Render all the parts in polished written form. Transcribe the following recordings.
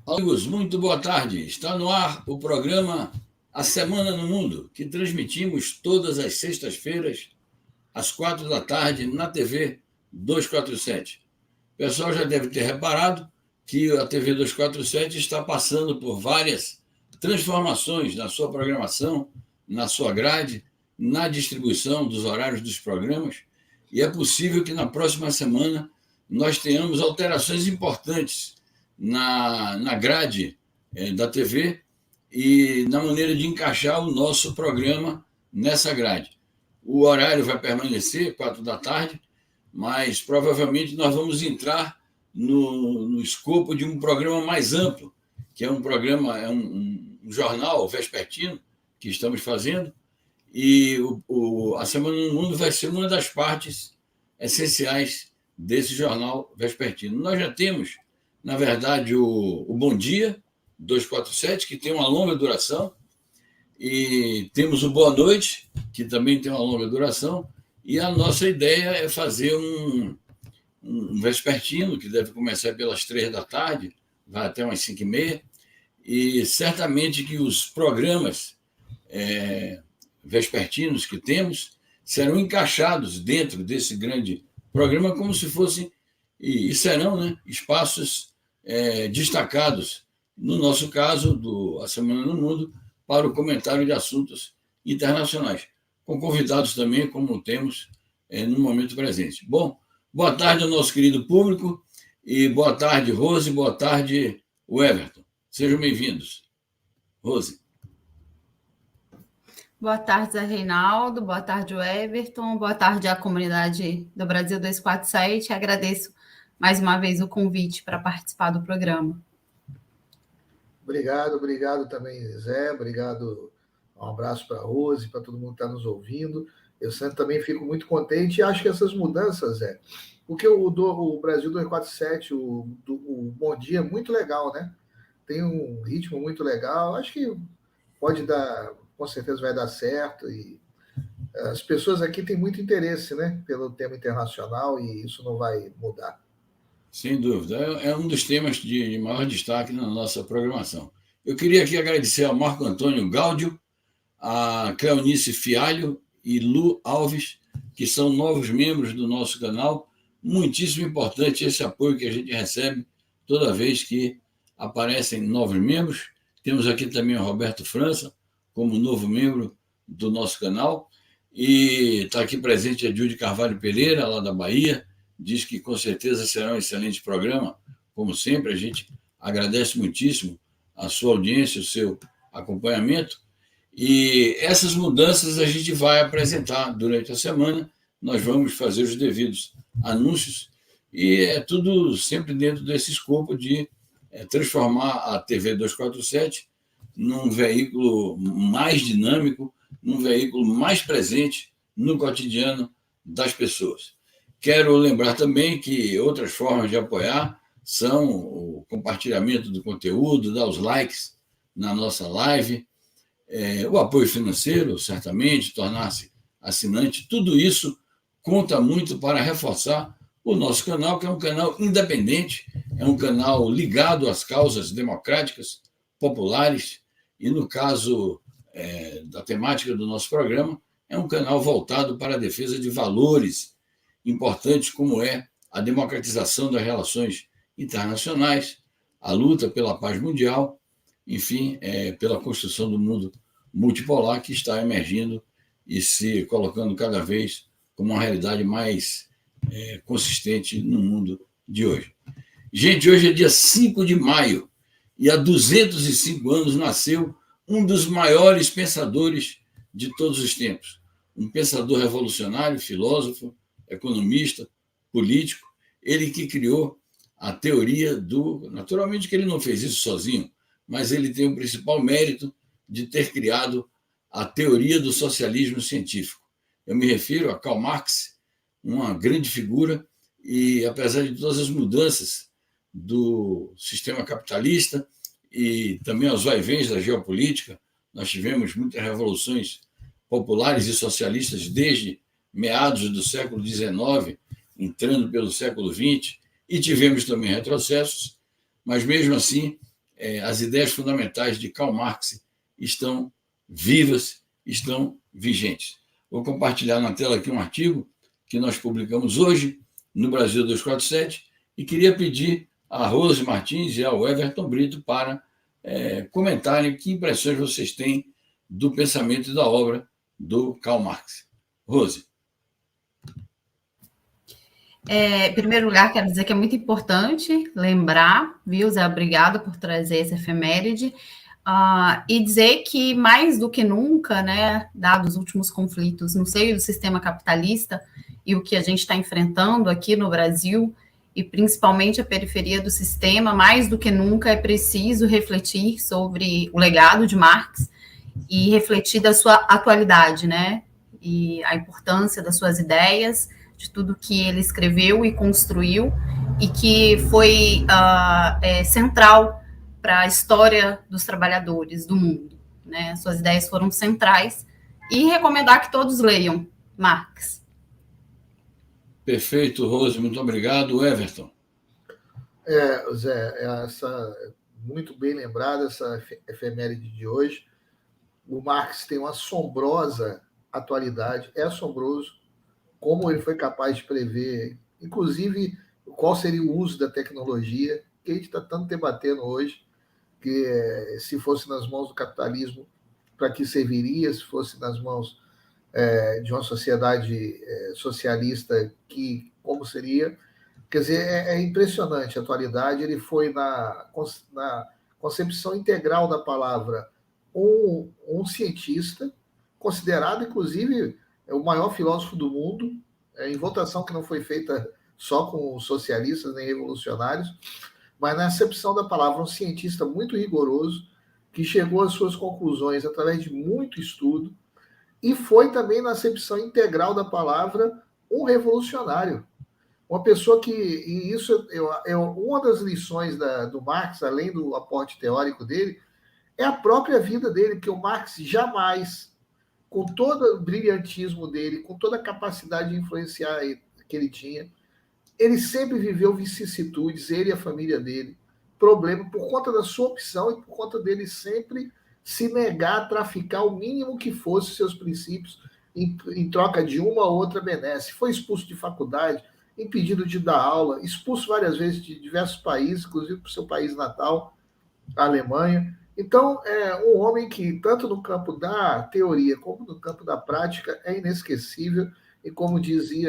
Amigos, muito boa tarde. Está no ar o programa A Semana no Mundo, que transmitimos todas as sextas-feiras, às 4 da tarde, na TV 247. O pessoal já deve ter reparado que a TV 247 está passando por várias transformações na sua programação, na sua grade, na distribuição dos horários dos programas, e é possível que na próxima semana nós tenhamos alterações importantes na grade da TV e na maneira de encaixar o nosso programa nessa grade. O horário vai permanecer 4 da tarde, mas provavelmente nós vamos entrar no escopo de um programa mais amplo, que é um programa, um jornal vespertino que estamos fazendo, e a Semana no Mundo vai ser uma das partes essenciais desse jornal vespertino. Nós já temos, na verdade, o Bom Dia 247, que tem uma longa duração, e temos o Boa Noite, que também tem uma longa duração, e a nossa ideia é fazer um vespertino, que deve começar pelas 3 da tarde, vai até umas 5h30, e certamente que os programas vespertinos que temos serão encaixados dentro desse grande programa como se fossem, e serão, né, espaços destacados, no nosso caso, A Semana no Mundo, para o comentário de assuntos internacionais, com convidados também, como temos no momento presente. Bom, boa tarde ao nosso querido público, e boa tarde, Rose, boa tarde, Everton. Sejam bem-vindos. Rose. Boa tarde, Zé Reinaldo. Boa tarde, Everton. Boa tarde à comunidade do Brasil 247. Agradeço mais uma vez o convite para participar do programa. Obrigado também, Zé. Obrigado. Um abraço para a Rose, para todo mundo que está nos ouvindo. Eu sempre também fico muito contente e acho que essas mudanças, Zé, porque o Brasil 247, o Bom Dia é muito legal, né? Tem um ritmo muito legal. Acho que pode dar, com certeza vai dar certo. E as pessoas aqui têm muito interesse, né, pelo tema internacional, e isso não vai mudar. Sem dúvida. É um dos temas de maior destaque na nossa programação. Eu queria aqui agradecer ao Marco Antônio Gáudio, a Cleonice Fialho e Lu Alves, que são novos membros do nosso canal. Muitíssimo importante esse apoio que a gente recebe toda vez que aparecem novos membros. Temos aqui também o Roberto França, como novo membro do nosso canal. E está aqui presente a Júlia Carvalho Pereira, lá da Bahia. Diz que com certeza será um excelente programa. Como sempre, a gente agradece muitíssimo a sua audiência, o seu acompanhamento. E essas mudanças a gente vai apresentar durante a semana. Nós vamos fazer os devidos anúncios. E é tudo sempre dentro desse escopo de transformar a TV 247 num veículo mais dinâmico, num veículo mais presente no cotidiano das pessoas. Quero lembrar também que outras formas de apoiar são o compartilhamento do conteúdo, dar os likes na nossa live, o apoio financeiro, certamente, tornar-se assinante. Tudo isso conta muito para reforçar o nosso canal, que é um canal independente, é um canal ligado às causas democráticas, populares, e no caso da temática do nosso programa, é um canal voltado para a defesa de valores importantes, como é a democratização das relações internacionais, a luta pela paz mundial, enfim, pela construção do mundo multipolar que está emergindo e se colocando cada vez como uma realidade mais consistente no mundo de hoje. Gente, hoje é dia 5 de maio e há 205 anos nasceu um dos maiores pensadores de todos os tempos, um pensador revolucionário, filósofo, economista, político, ele que criou a teoria Naturalmente que ele não fez isso sozinho, mas ele tem o principal mérito de ter criado a teoria do socialismo científico. Eu me refiro a Karl Marx, uma grande figura, e apesar de todas as mudanças do sistema capitalista e também aos vai-vens da geopolítica, nós tivemos muitas revoluções populares e socialistas desde meados do século XIX, entrando pelo século XX, e tivemos também retrocessos, mas mesmo assim as ideias fundamentais de Karl Marx estão vivas, estão vigentes. Vou compartilhar na tela aqui um artigo que nós publicamos hoje no Brasil 247 e queria pedir a Rose Martins e ao Everton Brito para comentarem que impressões vocês têm do pensamento e da obra do Karl Marx. Rose. Em primeiro lugar, quero dizer que é muito importante lembrar, viu, Zé? Obrigada por trazer essa efeméride. E dizer que, mais do que nunca, né, dados os últimos conflitos no seio do sistema capitalista e o que a gente está enfrentando aqui no Brasil, e principalmente a periferia do sistema, mais do que nunca é preciso refletir sobre o legado de Marx e refletir da sua atualidade, né, e a importância das suas ideias, de tudo que ele escreveu e construiu, e que foi central para a história dos trabalhadores do mundo, né? Suas ideias foram centrais, e recomendar que todos leiam Marx. Perfeito, Rose, muito obrigado. Everton. Zé, muito bem lembrada essa efeméride de hoje. O Marx tem uma assombrosa atualidade, é assombroso como ele foi capaz de prever, inclusive, qual seria o uso da tecnologia, que a gente está tanto debatendo hoje, que se fosse nas mãos do capitalismo, para que serviria, se fosse nas mãos de uma sociedade socialista, como seria. Quer dizer, é impressionante a atualidade. Ele foi, na concepção integral da palavra, um cientista, considerado, inclusive, o maior filósofo do mundo, em votação que não foi feita só com socialistas nem revolucionários, mas na acepção da palavra, um cientista muito rigoroso, que chegou às suas conclusões através de muito estudo, e foi também, na acepção integral da palavra, um revolucionário. Uma pessoa que, e isso é uma das lições do Marx, além do aporte teórico dele, é a própria vida dele, que o Marx jamais, com todo o brilhantismo dele, com toda a capacidade de influenciar que ele tinha, ele sempre viveu vicissitudes, ele e a família dele, problema por conta da sua opção e por conta dele sempre se negar a traficar o mínimo que fosse seus princípios em troca de uma ou outra benesse. Foi expulso de faculdade, impedido de dar aula, expulso várias vezes de diversos países, inclusive para o seu país natal, a Alemanha. Então, é um homem que, tanto no campo da teoria como no campo da prática, é inesquecível. E como disse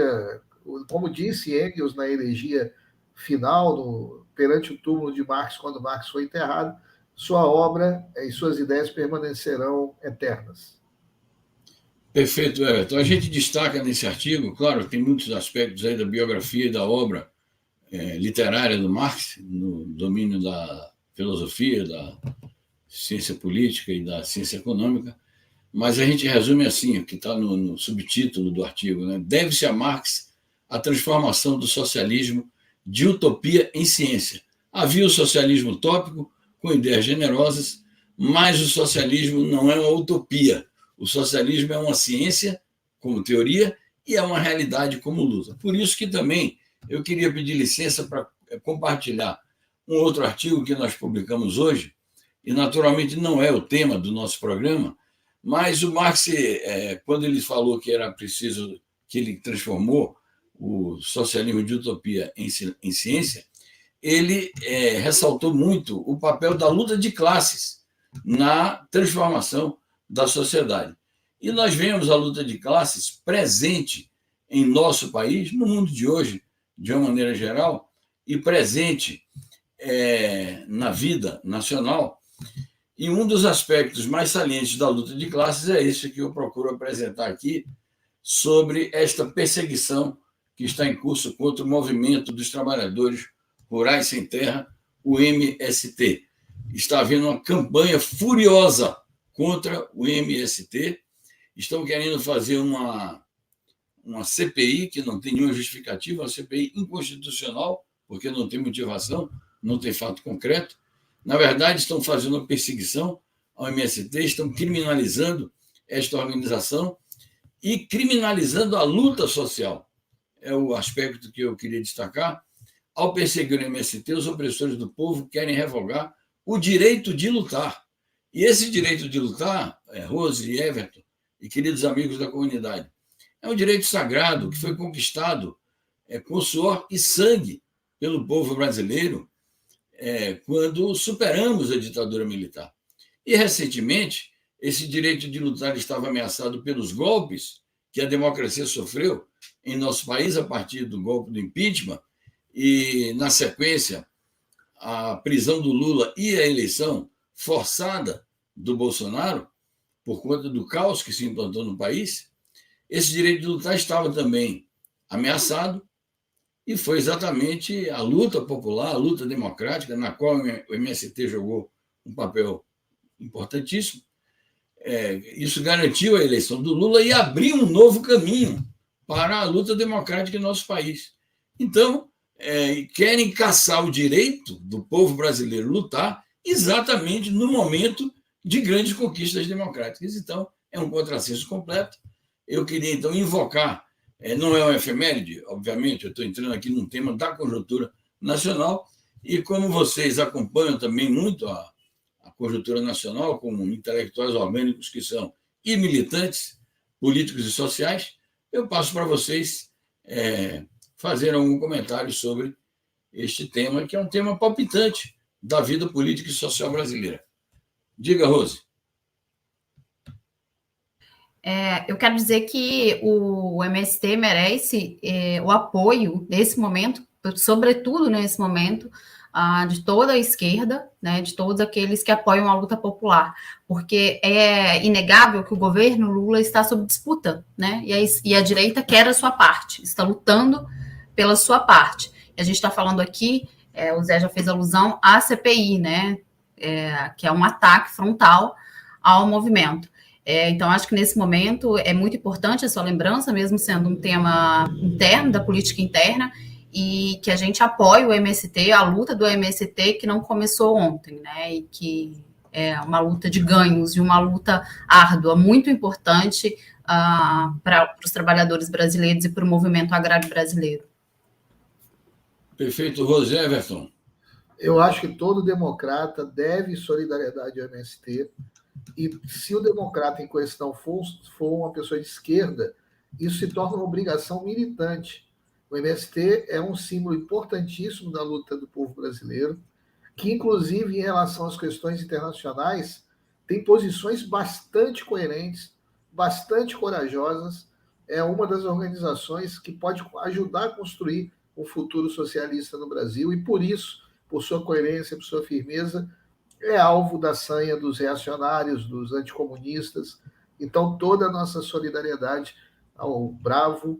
Engels na elegia final, perante o túmulo de Marx, quando Marx foi enterrado, sua obra e suas ideias permanecerão eternas. Perfeito, Everton. A gente destaca nesse artigo, claro, tem muitos aspectos aí da biografia e da obra literária do Marx, no domínio da filosofia, da ciência política e da ciência econômica, mas a gente resume assim, o que está no subtítulo do artigo, né? Deve-se a Marx a transformação do socialismo de utopia em ciência. Havia o socialismo utópico, com ideias generosas, mas o socialismo não é uma utopia. O socialismo é uma ciência, como teoria, e é uma realidade como luta. Por isso que também eu queria pedir licença para compartilhar um outro artigo que nós publicamos hoje, e naturalmente não é o tema do nosso programa, mas o Marx, quando ele falou que era preciso, que ele transformou o socialismo de utopia em ciência, ele ressaltou muito o papel da luta de classes na transformação da sociedade. E nós vemos a luta de classes presente em nosso país, no mundo de hoje, de uma maneira geral, e presente na vida nacional. E um dos aspectos mais salientes da luta de classes é esse que eu procuro apresentar aqui, sobre esta perseguição que está em curso contra o movimento dos trabalhadores rurais sem terra, o MST. Está havendo uma campanha furiosa contra o MST. Estão querendo fazer uma CPI que não tem nenhuma justificativa, uma CPI inconstitucional, porque não tem motivação, não tem fato concreto. Na verdade, estão fazendo uma perseguição ao MST, estão criminalizando esta organização e criminalizando a luta social. É o aspecto que eu queria destacar. Ao perseguir o MST, os opressores do povo querem revogar o direito de lutar. E esse direito de lutar, Rose e Everton, e queridos amigos da comunidade, é um direito sagrado que foi conquistado com suor e sangue pelo povo brasileiro quando superamos a ditadura militar. E, recentemente, esse direito de lutar estava ameaçado pelos golpes que a democracia sofreu em nosso país a partir do golpe do impeachment e, na sequência, a prisão do Lula e a eleição forçada do Bolsonaro por conta do caos que se implantou no país. Esse direito de lutar estava também ameaçado e foi exatamente a luta popular, a luta democrática, na qual o MST jogou um papel importantíssimo. Isso garantiu a eleição do Lula e abriu um novo caminho para a luta democrática em nosso país. Então, querem caçar o direito do povo brasileiro lutar exatamente no momento de grandes conquistas democráticas. Então, é um contrassenso completo. Eu queria, então, invocar, não é uma efeméride, obviamente, eu estou entrando aqui num tema da conjuntura nacional, e como vocês acompanham também muito a conjuntura nacional, como intelectuais orgânicos que são, e militantes políticos e sociais, eu passo para vocês fazer algum comentário sobre este tema, que é um tema palpitante da vida política e social brasileira. Diga, Rose. Eu quero dizer que o MST merece o apoio nesse momento, sobretudo nesse momento, de toda a esquerda, né, de todos aqueles que apoiam a luta popular, porque é inegável que o governo Lula está sob disputa, né, e a direita quer a sua parte, está lutando pela sua parte. E a gente está falando aqui, o Zé já fez alusão à CPI, né, que é um ataque frontal ao movimento. Então, acho que nesse momento é muito importante a sua lembrança, mesmo sendo um tema interno, da política interna, e que a gente apoie o MST, a luta do MST, que não começou ontem, né? E que é uma luta de ganhos e uma luta árdua, muito importante para os trabalhadores brasileiros e para o movimento agrário brasileiro. Perfeito, Rose. Everton. Eu acho que todo democrata deve solidariedade ao MST, e se o democrata em questão for uma pessoa de esquerda, isso se torna uma obrigação militante. O MST é um símbolo importantíssimo da luta do povo brasileiro, que, inclusive, em relação às questões internacionais, tem posições bastante coerentes, bastante corajosas. É uma das organizações que pode ajudar a construir um futuro socialista no Brasil e, por isso, por sua coerência, por sua firmeza, é alvo da sanha dos reacionários, dos anticomunistas. Então, toda a nossa solidariedade ao bravo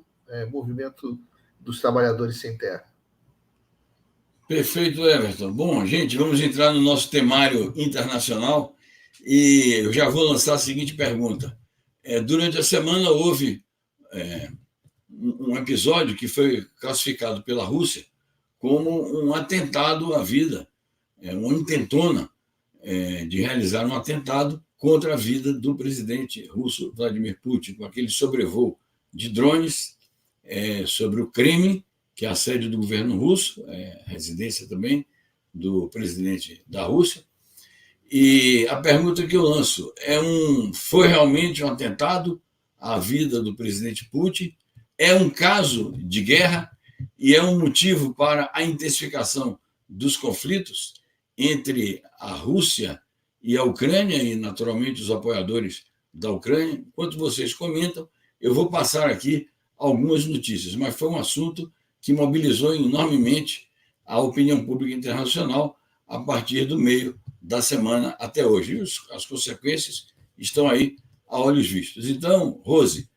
movimento dos trabalhadores sem terra. Perfeito, Everton. Bom, gente, vamos entrar no nosso temário internacional e eu já vou lançar a seguinte pergunta. Durante a semana houve um episódio que foi classificado pela Rússia como um atentado à vida, uma intentona de realizar um atentado contra a vida do presidente russo Vladimir Putin, com aquele sobrevoo de drones sobre o Kremlin, que é a sede do governo russo, residência também do presidente da Rússia. E a pergunta que eu lanço foi realmente um atentado à vida do presidente Putin? É um caso de guerra e é um motivo para a intensificação dos conflitos entre a Rússia e a Ucrânia e, naturalmente, os apoiadores da Ucrânia? Enquanto vocês comentam, eu vou passar aqui algumas notícias, mas foi um assunto que mobilizou enormemente a opinião pública internacional a partir do meio da semana até hoje. E as consequências estão aí a olhos vistos. Então, Rose,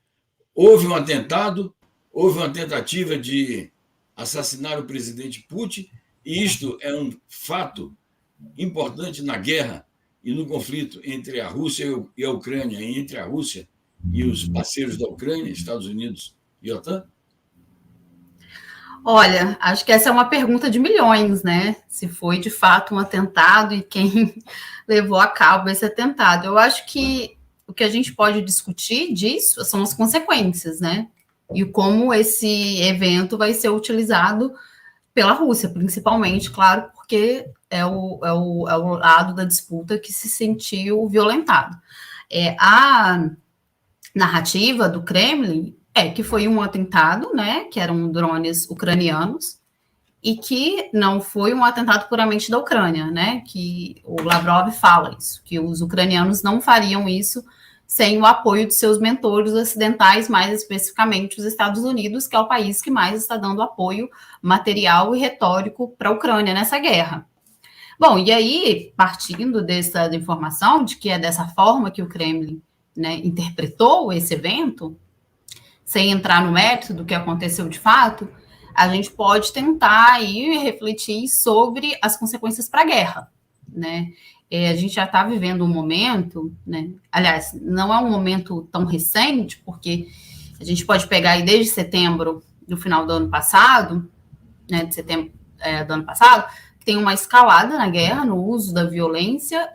houve um atentado, houve uma tentativa de assassinar o presidente Putin, e isto é um fato importante na guerra e no conflito entre a Rússia e a Ucrânia, e entre a Rússia e os parceiros da Ucrânia, Estados Unidos e OTAN? Olha, acho que essa é uma pergunta de milhões, né? Se foi de fato um atentado e quem levou a cabo esse atentado. Eu acho que o que a gente pode discutir disso são as consequências, né? E como esse evento vai ser utilizado pela Rússia, principalmente, claro, porque é o lado da disputa que se sentiu violentado. A narrativa do Kremlin é que foi um atentado, né, que eram drones ucranianos, e que não foi um atentado puramente da Ucrânia, né, que o Lavrov fala isso, que os ucranianos não fariam isso sem o apoio de seus mentores ocidentais, mais especificamente os Estados Unidos, que é o país que mais está dando apoio material e retórico para a Ucrânia nessa guerra. Bom, e aí, partindo dessa informação de que é dessa forma que o Kremlin, né, interpretou esse evento, sem entrar no mérito do que aconteceu de fato, a gente pode tentar aí refletir sobre as consequências para a guerra, né? A gente já está vivendo um momento, né? Aliás, não é um momento tão recente, porque a gente pode pegar aí desde setembro do final do ano passado, né, de setembro do ano passado, que tem uma escalada na guerra, no uso da violência,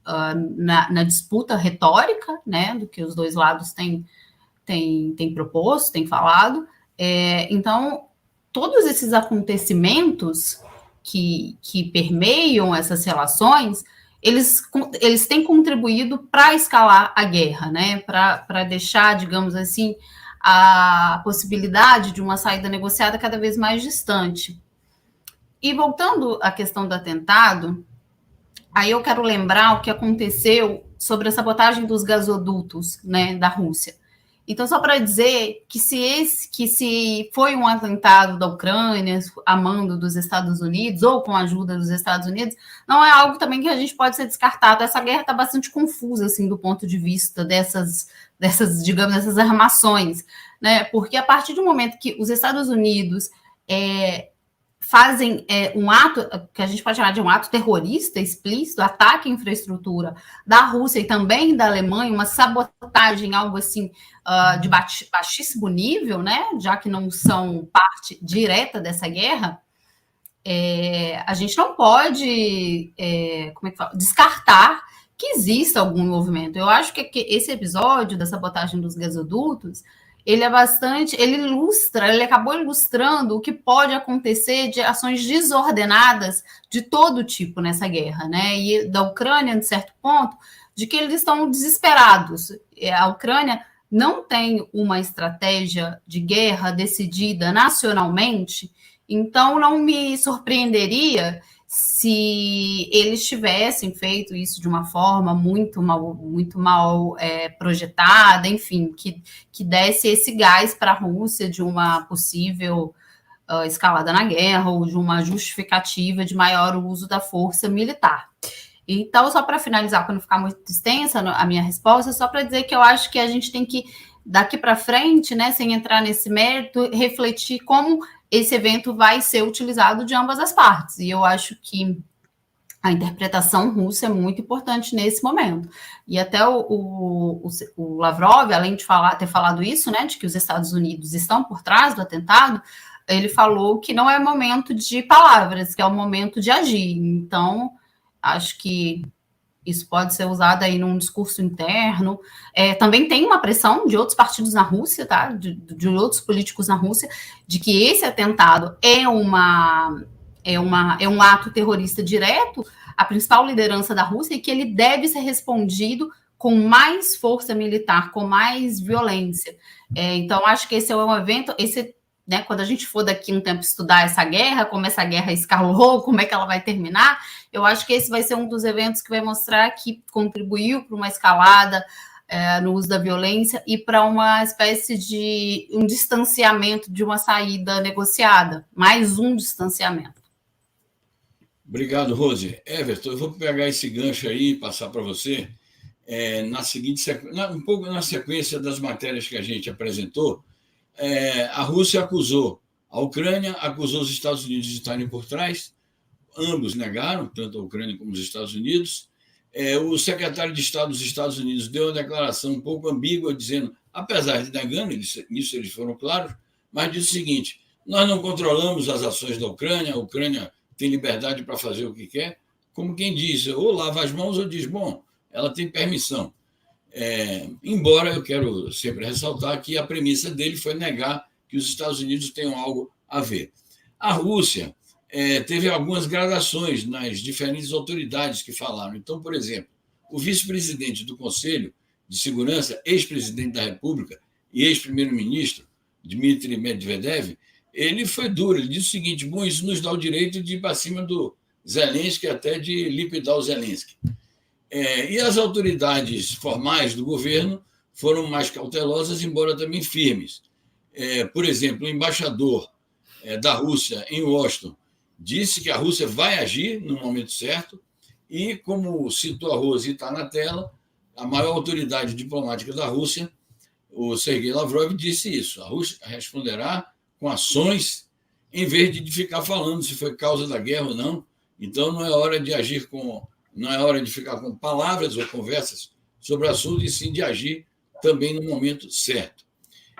na disputa retórica, né, do que os dois lados têm proposto, têm falado. Então, todos esses acontecimentos que permeiam essas relações, eles têm contribuído para escalar a guerra, né? Para deixar, digamos assim, a possibilidade de uma saída negociada cada vez mais distante. E voltando à questão do atentado, aí eu quero lembrar o que aconteceu sobre a sabotagem dos gasodutos, né, da Rússia. Então, só para dizer que se foi um atentado da Ucrânia, a mando dos Estados Unidos, ou com a ajuda dos Estados Unidos, não é algo também que a gente pode ser descartado. Essa guerra está bastante confusa, assim, do ponto de vista dessas digamos, dessas armações, né? Porque a partir do momento que os Estados Unidos fazem um ato, que a gente pode chamar de um ato terrorista explícito, ataque à infraestrutura da Rússia e também da Alemanha, uma sabotagem, algo assim, de baixíssimo nível, né, já que não são parte direta dessa guerra, a gente não pode descartar que exista algum envolvimento. Eu acho que esse episódio da sabotagem dos gasodutos, ele acabou ilustrando o que pode acontecer de ações desordenadas de todo tipo nessa guerra, né? E da Ucrânia, de certo ponto, de que eles estão desesperados. A Ucrânia não tem uma estratégia de guerra decidida nacionalmente, então não me surpreenderia se eles tivessem feito isso de uma forma muito mal projetada, enfim, que desse esse gás para a Rússia de uma possível escalada na guerra ou de uma justificativa de maior uso da força militar. Então, só para finalizar, para não ficar muito extensa a minha resposta, só para dizer que eu acho que a gente tem que, daqui para frente, né, sem entrar nesse mérito, refletir como esse evento vai ser utilizado de ambas as partes. E eu acho que a interpretação russa é muito importante nesse momento. E até o Lavrov, além de ter falado isso, né, de que os Estados Unidos estão por trás do atentado, ele falou que não é momento de palavras, que é o momento de agir. Então, acho que isso pode ser usado aí num discurso interno. Também tem uma pressão de outros partidos na Rússia, tá? De outros políticos na Rússia, de que esse atentado é um ato terrorista direto à principal liderança da Rússia e que ele deve ser respondido com mais força militar, com mais violência. Então, acho que esse é um evento... Né, quando a gente for daqui um tempo estudar essa guerra, como essa guerra escalou, como é que ela vai terminar, eu acho que esse vai ser um dos eventos que vai mostrar que contribuiu para uma escalada no uso da violência e para uma espécie de um distanciamento de uma saída negociada, mais um distanciamento. Obrigado, Rose. Everton, eu vou pegar esse gancho aí e passar para você um pouco na sequência das matérias que a gente apresentou. A Rússia acusou, a Ucrânia acusou os Estados Unidos de estarem por trás, ambos negaram, tanto a Ucrânia como os Estados Unidos. O secretário de Estado dos Estados Unidos deu uma declaração um pouco ambígua, dizendo, apesar de negando, nisso eles foram claros, mas disse o seguinte: nós não controlamos as ações da Ucrânia, a Ucrânia tem liberdade para fazer o que quer, como quem diz, ou lava as mãos ou diz, bom, ela tem permissão. Embora eu quero sempre ressaltar que a premissa dele foi negar que os Estados Unidos tenham algo a ver. A Rússia teve algumas gradações nas diferentes autoridades que falaram. Então, por exemplo, o vice-presidente do Conselho de Segurança, ex-presidente da República e ex-primeiro-ministro, Dmitry Medvedev, ele foi duro. Ele disse o seguinte: bom, isso nos dá o direito de ir para cima do Zelensky, até de liquidar o Zelensky. E as autoridades formais do governo foram mais cautelosas, embora também firmes. Por exemplo, o embaixador da Rússia em Washington disse que a Rússia vai agir no momento certo, e, como citou a Rose e está na tela, a maior autoridade diplomática da Rússia, o Sergei Lavrov, disse isso: a Rússia responderá com ações, em vez de ficar falando se foi causa da guerra ou não. Então, não é hora de agir não é hora de ficar com palavras ou conversas sobre o assunto, e sim de agir também no momento certo.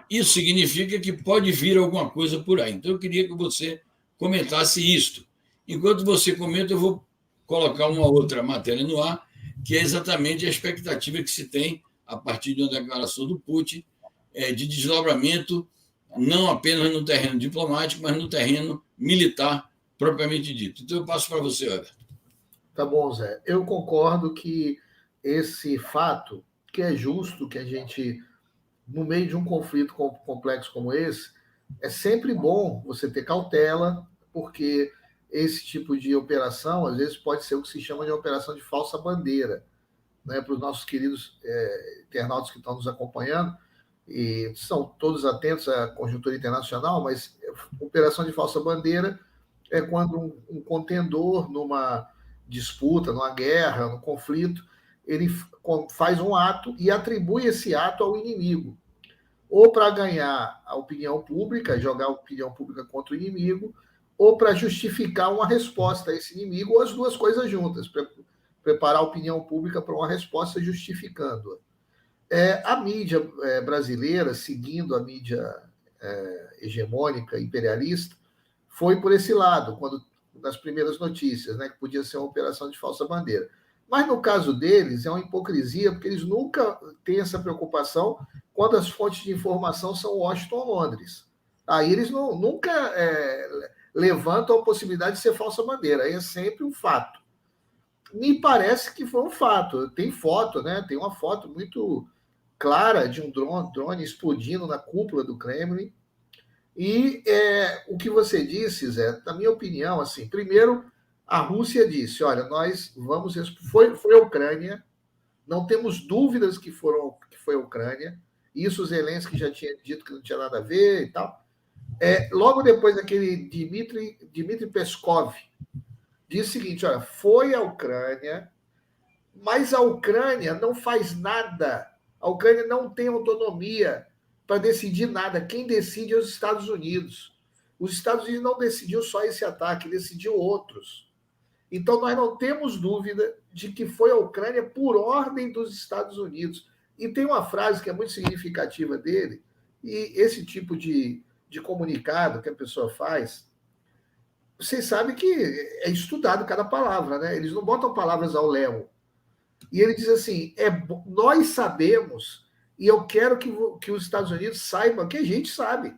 Isso significa que pode vir alguma coisa por aí. Então, eu queria que você comentasse isto. Enquanto você comenta, eu vou colocar uma outra matéria no ar, que é exatamente a expectativa que se tem, a partir de uma declaração do Putin, de desdobramento, não apenas no terreno diplomático, mas no terreno militar, propriamente dito. Então, eu passo para você, Roberto. Tá bom, Zé. Eu concordo que esse fato, que é justo que a gente, no meio de um conflito complexo como esse, é sempre bom você ter cautela, porque esse tipo de operação, às vezes, pode ser o que se chama de operação de falsa bandeira, né? Para os nossos queridos internautas que estão nos acompanhando, e são todos atentos à conjuntura internacional, mas operação de falsa bandeira é quando um contendor, numa disputa, numa guerra, num conflito, ele faz um ato e atribui esse ato ao inimigo, ou para ganhar a opinião pública, jogar a opinião pública contra o inimigo, ou para justificar uma resposta a esse inimigo, ou as duas coisas juntas, preparar a opinião pública para uma resposta justificando-a. A mídia brasileira, seguindo a mídia hegemônica, imperialista, foi por esse lado, nas primeiras notícias, né, que podia ser uma operação de falsa bandeira. Mas, no caso deles, é uma hipocrisia, porque eles nunca têm essa preocupação quando as fontes de informação são Washington ou Londres. Aí eles nunca levantam a possibilidade de ser falsa bandeira. Aí é sempre um fato. Me parece que foi um fato. Tem foto, né? Tem uma foto muito clara de um drone explodindo na cúpula do Kremlin. E o que você disse, Zé, na minha opinião, assim, primeiro, a Rússia disse: olha, nós vamos. Foi a Ucrânia, não temos dúvidas que foi a Ucrânia. Isso o Zelensky já tinha dito que não tinha nada a ver e tal. Logo depois, aquele Dmitry Peskov disse o seguinte: olha, foi a Ucrânia, mas a Ucrânia não faz nada. A Ucrânia não tem autonomia para decidir nada. Quem decide é os Estados Unidos. Os Estados Unidos não decidiu só esse ataque, decidiu outros. Então, nós não temos dúvida de que foi a Ucrânia por ordem dos Estados Unidos. E tem uma frase que é muito significativa dele, e esse tipo de comunicado que a pessoa faz, vocês sabem que é estudado cada palavra, né? Eles não botam palavras ao léu. E ele diz assim: nós sabemos, e eu quero que os Estados Unidos saibam que a gente sabe.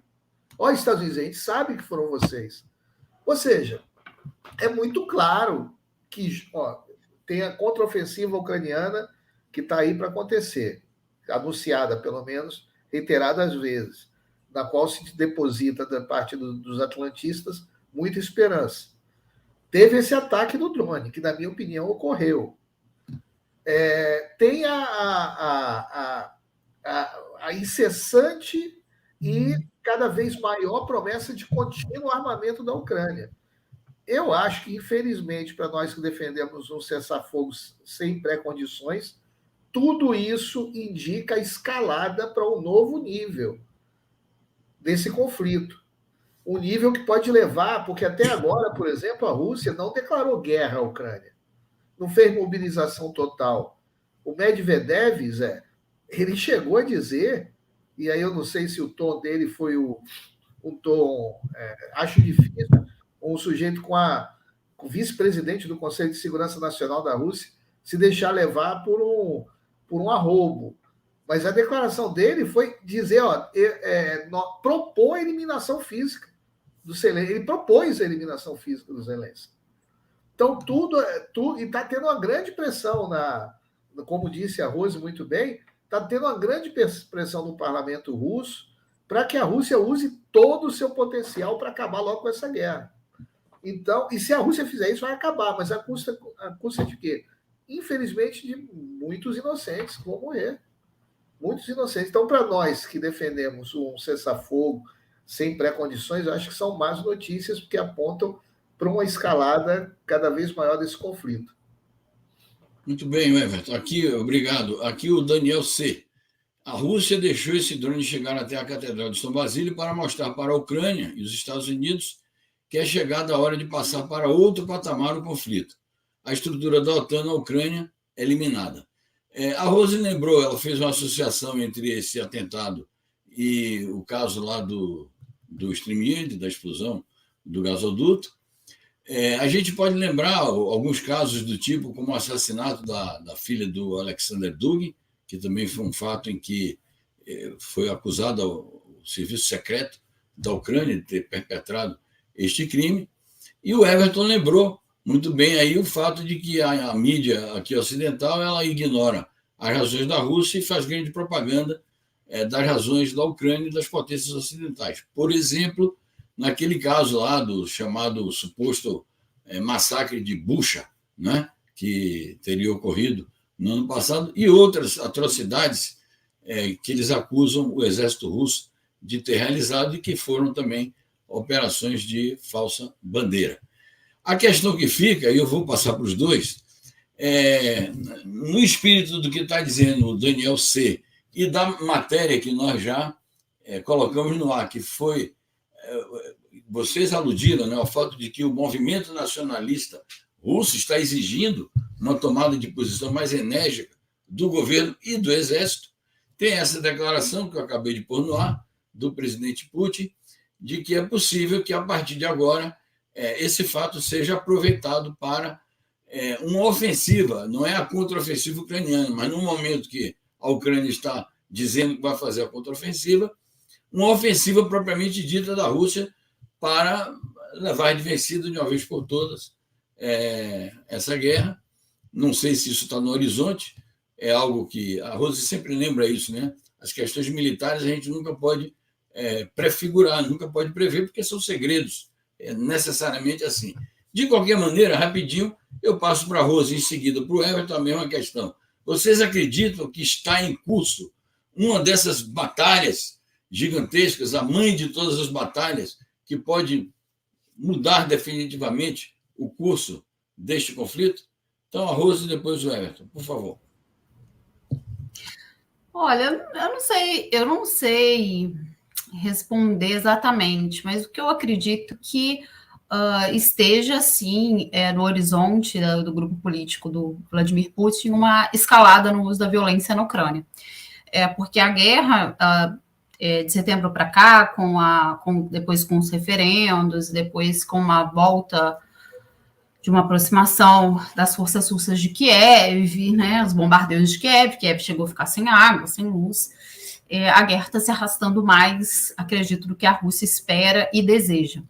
Olha, Estados Unidos, a gente sabe que foram vocês. Ou seja, é muito claro que tem a contraofensiva ucraniana que está aí para acontecer, anunciada, pelo menos, reiteradas vezes, na qual se deposita, da parte dos atlantistas, muita esperança. Teve esse ataque do drone, que, na minha opinião, ocorreu. Tem a incessante e cada vez maior promessa de contínuo armamento da Ucrânia. Eu acho que, infelizmente, para nós que defendemos um cessar-fogo sem pré-condições, tudo isso indica a escalada para um novo nível desse conflito. Um nível que pode levar, porque até agora, por exemplo, a Rússia não declarou guerra à Ucrânia, não fez mobilização total. O Medvedev, ele chegou a dizer, e aí eu não sei se o tom dele foi um tom, acho difícil, um sujeito com o vice-presidente do Conselho de Segurança Nacional da Rússia se deixar levar por um arrobo. Mas a declaração dele foi dizer, propor a eliminação física do Zelensky. Ele propôs a eliminação física do Zelensky. Então, tudo e está tendo uma grande pressão, como disse a Rose muito bem, está tendo uma grande pressão no parlamento russo para que a Rússia use todo o seu potencial para acabar logo com essa guerra. Então, e se a Rússia fizer isso, vai acabar, mas a custa de quê? Infelizmente, de muitos inocentes que vão morrer. Muitos inocentes. Então, para nós que defendemos um cessar-fogo sem pré-condições, eu acho que são más notícias, porque apontam para uma escalada cada vez maior desse conflito. Muito bem, Everton. Aqui, obrigado. Aqui o Daniel C. A Rússia deixou esse drone chegar até a Catedral de São Basílio para mostrar para a Ucrânia e os Estados Unidos que é chegada a hora de passar para outro patamar o conflito. A estrutura da OTAN na Ucrânia é eliminada. A Rose lembrou, ela fez uma associação entre esse atentado e o caso lá do StreamYard, da explosão do gasoduto. A gente pode lembrar alguns casos do tipo, como o assassinato da filha do Alexander Dugin, que também foi um fato em que foi acusado o serviço secreto da Ucrânia de ter perpetrado este crime. E o Everton lembrou muito bem aí o fato de que a mídia aqui ocidental ela ignora as razões da Rússia e faz grande propaganda das razões da Ucrânia e das potências ocidentais. Por exemplo, naquele caso lá do chamado suposto massacre de Bucha, né, que teria ocorrido no ano passado, e outras atrocidades que eles acusam o exército russo de ter realizado e que foram também operações de falsa bandeira. A questão que fica, e eu vou passar para os dois, no espírito do que está dizendo o Daniel C. e da matéria que nós já colocamos no ar, que foi... Vocês aludiram, né, ao fato de que o movimento nacionalista russo está exigindo uma tomada de posição mais enérgica do governo e do exército. Tem essa declaração que eu acabei de pôr no ar, do presidente Putin, de que é possível que, a partir de agora, esse fato seja aproveitado para uma ofensiva, não é a contraofensiva ucraniana, mas no momento que a Ucrânia está dizendo que vai fazer a contraofensiva, uma ofensiva propriamente dita da Rússia para levar de vencido de uma vez por todas essa guerra. Não sei se isso está no horizonte, é algo que a Rose sempre lembra isso, né? As questões militares a gente nunca pode prefigurar, nunca pode prever, porque são segredos, necessariamente assim. De qualquer maneira, rapidinho, eu passo para a Rose em seguida, para o Everton, a mesma questão. Vocês acreditam que está em curso uma dessas batalhas gigantescas, a mãe de todas as batalhas, que pode mudar definitivamente o curso deste conflito? Então, a Rose e depois o Everton, por favor. Olha, eu não sei responder exatamente, mas o que eu acredito que esteja, sim, no horizonte do grupo político do Vladimir Putin uma escalada no uso da violência na Ucrânia. Porque a guerra, de setembro para cá, depois com os referendos, depois com uma volta de uma aproximação das forças russas de Kiev, né, os bombardeios de Kiev chegou a ficar sem água, sem luz, a guerra está se arrastando mais, acredito, do que a Rússia espera e deseja.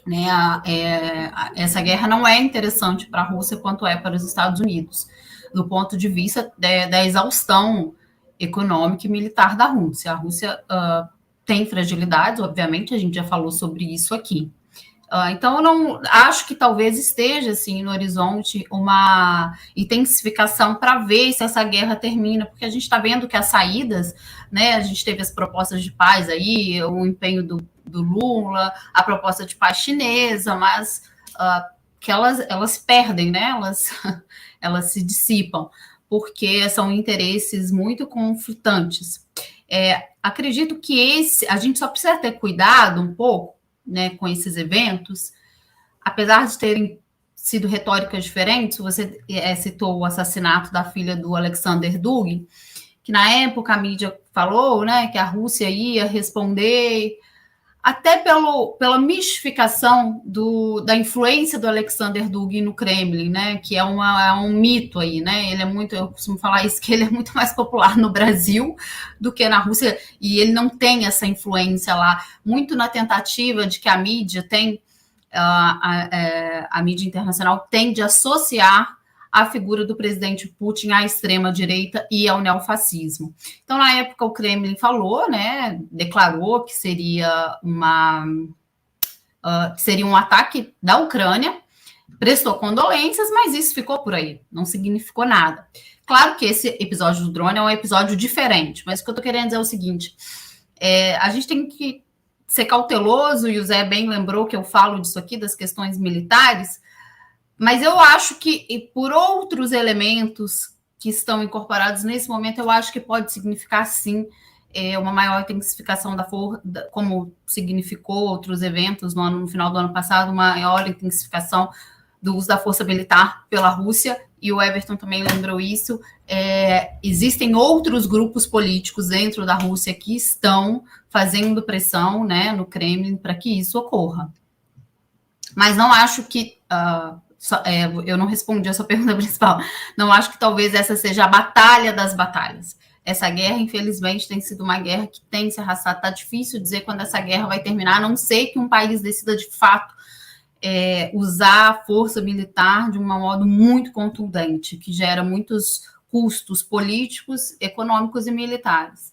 Né, essa guerra não é interessante para a Rússia quanto é para os Estados Unidos, do ponto de vista da exaustão econômica e militar da Rússia. A Rússia tem fragilidades, obviamente, a gente já falou sobre isso aqui. Então, eu não acho que talvez esteja assim, no horizonte uma intensificação para ver se essa guerra termina, porque a gente está vendo que as saídas, né, a gente teve as propostas de paz aí, o empenho do Lula, a proposta de paz chinesa, mas que elas perdem, né, elas se dissipam, porque são interesses muito conflitantes. Acredito que a gente só precisa ter cuidado um pouco, né, com esses eventos, apesar de terem sido retóricas diferentes. Você citou o assassinato da filha do Alexander Dugin, que na época a mídia falou, né, que a Rússia ia responder até pela mistificação da influência do Alexander Dugin no Kremlin, né? Que é um mito aí, né? Ele é muito, eu costumo falar isso, que ele é muito mais popular no Brasil do que na Rússia, e ele não tem essa influência lá, muito na tentativa de que a mídia tem, a mídia internacional tende a associar a figura do presidente Putin à extrema-direita e ao neofascismo. Então, na época, o Kremlin falou, né, declarou que seria um ataque da Ucrânia, prestou condolências, mas isso ficou por aí, não significou nada. Claro que esse episódio do drone é um episódio diferente, mas o que eu estou querendo dizer é o seguinte, a gente tem que ser cauteloso, e o Zé bem lembrou que eu falo disso aqui, das questões militares, mas eu acho que, por outros elementos que estão incorporados nesse momento, eu acho que pode significar, sim, uma maior intensificação da força, como significou outros eventos no final do ano passado, uma maior intensificação do uso da força militar pela Rússia, e o Everton também lembrou isso. Existem outros grupos políticos dentro da Rússia que estão fazendo pressão, né, no Kremlin para que isso ocorra. Mas não acho que... eu não respondi a sua pergunta principal. Não acho que talvez essa seja a batalha das batalhas. Essa guerra, infelizmente, tem sido uma guerra que tem se arrastado. Está difícil dizer quando essa guerra vai terminar, a não ser que um país decida, de fato, usar a força militar de um modo muito contundente, que gera muitos custos políticos, econômicos e militares.